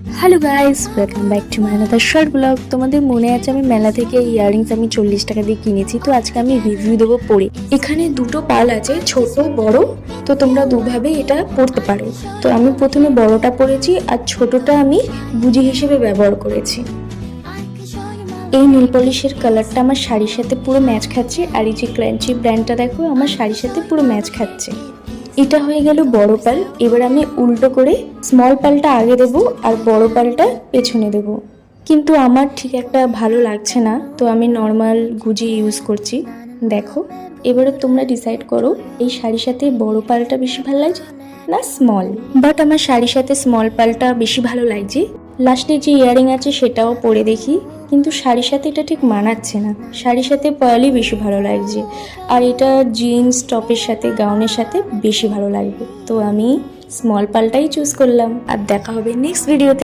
Hello guys, welcome back to my another short blog. তোমাদের মনে আছে আমি মেলা থেকে ইয়াররিংস আমি 40 টাকা দিয়ে কিনেছি। তো আজকে আমি রিভিউ দেবো পরে। এখানে দুটো পাল আছে, ছোট বড়। তো তোমরা দুভাবে এটা পরতে পারো। তো আমি প্রথমে বড়টা পরেছি আর ছোটটা আমি গুজি হিসেবে ব্যবহার করেছি। এই নেল পলিশের কালারটা আমার শাড়ির সাথে পুরো ম্যাচ খাচ্ছে। আর এই যে ক্রাঞ্চি ব্র্যান্ডটা দেখো, আমার শাড়ির সাথে পুরো ম্যাচ খাচ্ছে। এটা হয়ে গেল বড় পাল। এবার আমি উল্টো করে স্মল পালটা আগে দেবো আর বড় পালটা পেছনে দেবো। কিন্তু আমার ঠিক একটা ভালো লাগছে না, তো আমি নর্মাল গুজি ইউজ করছি। দেখো, এবারে তোমরা ডিসাইড করো এই শাড়ির সাথে বড় পালটা বেশি ভালো লাগছে না স্মল। বাট আমার শাড়ির সাথে স্মল পালটা বেশি ভালো লাগছে। লাস্টে যে ইয়ারিং আছে সেটাও পরে দেখি, কিন্তু শাড়ির সাথে এটা ঠিক মানাচ্ছে না। শাড়ির সাথে পার্লই বেশি ভালো লাগছে, আর এটা জিন্স টপের সাথে গাউনের সাথে বেশি ভালো লাগবে। তো আমি স্মল পালটাই চুজ করলাম। আর দেখা হবে নেক্সট ভিডিওতে।